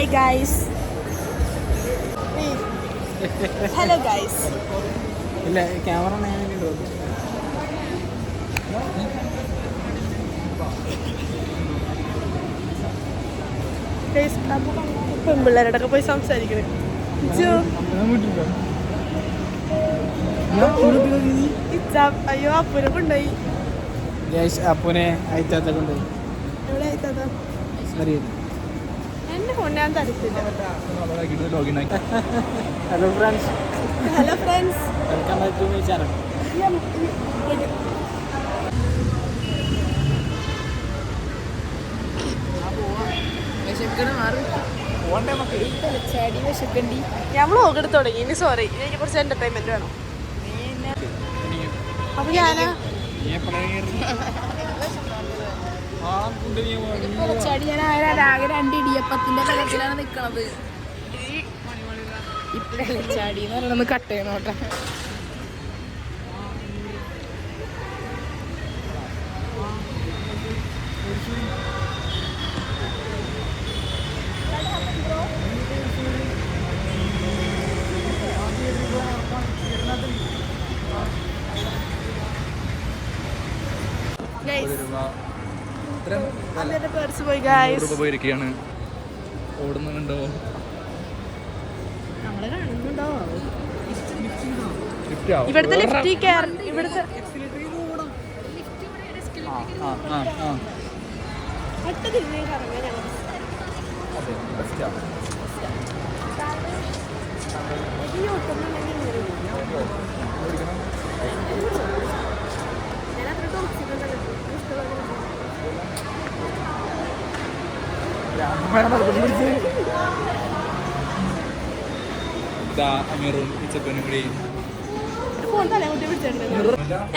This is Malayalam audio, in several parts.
Hi guys. Hello guys. ഇല്ല ക്യാമറ പെൺപിള്ളേരോടൊക്കെ പോയി സംസാരിക്കണേ. അയ്യോ അപ്പൂനെ കൊണ്ടുപോയി. അപ്പൂനെ അയച്ചാത്ത കൊണ്ടുപോയി. എവിടെ അയച്ചാത്ത? എന്റെ ഫോൺ ഞാൻ തരത്തില്ല. Hello friends. Hello friends. Welcome back to my channel. ഞാൻ വ്ളോഗ് എടുത്ത് തുടങ്ങി. ഇനി സോറി, ഇതിനെ കുറച്ച് എന്റർടൈൻമെന്റ് വേണം. അപ്പൊ ഞാനാ ആകെ 2 ഇടിയപ്പത്തിന്റെ കലത്തിലാണ് നിക്കണത്. ഇപ്പഴല്ലേ ചാടി എന്ന് പറയണത്. കട്ട് ചെയ്യുന്നോട്ടെ. ഓടുന്നുണ്ടോ? ഇവിടുത്തെ ലിഫ്റ്റിൽ കയറി. ഇവിടുത്തെ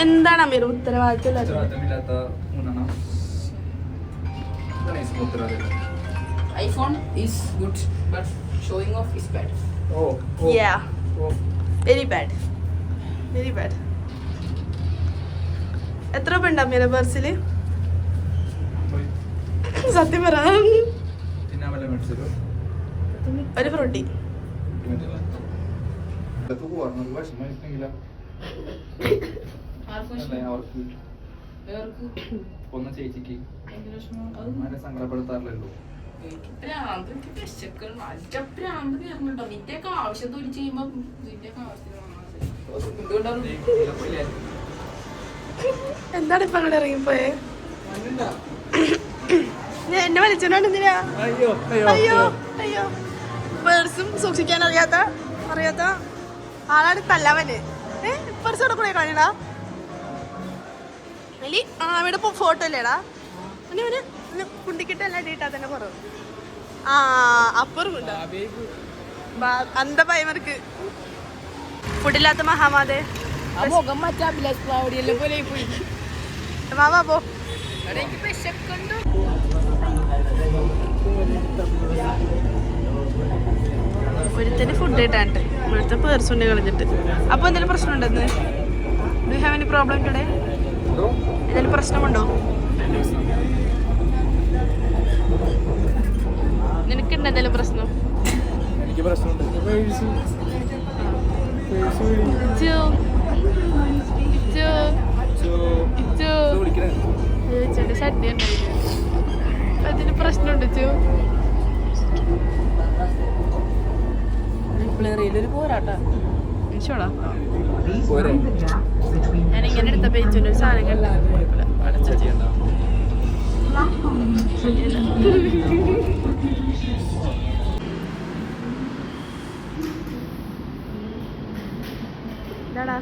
എന്താണ് അമീർ ഉത്തരവാദിത്തമില്ലാത്ത? iPhone is good, but showing off is bad. Yeah, very bad, very bad. എത്ര രൂപ ഉണ്ട് അമീര പേഴ്സിൽ? സത്യം പറ. ഒരു ഫ്രൂട്ടി. ഒന്ന് ചേച്ചിക്ക് സങ്കടപ്പെടുത്താറില്ലല്ലോ. എന്താണ് ഇപ്പൊ അങ്ങോട്ട് ഇറങ്ങിപ്പോയെ? എന്നെ വലിച്ചോണ്ട് എന്തിനാ? അയ്യോ അയ്യോ. പേഴ്സും സൂക്ഷിക്കാൻ അറിയാത്ത ആളാണ് തല്ലവന്. പേഴ്സ് അവിടെ കൂടെ കളയടാ. അല്ലി അവിടെ ഫോട്ടോ അല്ലേടാ? അവന് കുണ്ടിക്കിട്ടല്ല അടിയിട്ടാ തന്നെ കുറവ്. അപ്പുറം അന്ത പൈമർക്ക് ഫുഡില്ലാത്ത മഹാമാതേ. മുഖം മറ്റേ അഭിലാഷ് പ്ലാവടിയെല്ലാം പോലെ പോയി. മാമാ പോ. ഒരുത്തന് ഫുഡ് കിട്ടാണ്ട് ഇവിടുത്തെ പേഴ്സുണ്ട് കളഞ്ഞിട്ട്. അപ്പൊ എന്തെങ്കിലും പ്രശ്നം ഉണ്ടെന്ന്? Do have any problem today? എന്തെങ്കിലും പ്രശ്നമുണ്ടോ? നിനക്കുണ്ട് എന്തെങ്കിലും പ്രശ്നം? ഷഡ്ഡി ഉണ്ടായില്ല. അതിന് പ്രശ്നമുണ്ട് ചോ. ഒരു പോരാട്ടാ. ഞാനിങ്ങനെ എടുത്ത പേജിന്റെ ഒരു സാധനം കണ്ട എന്താടാ?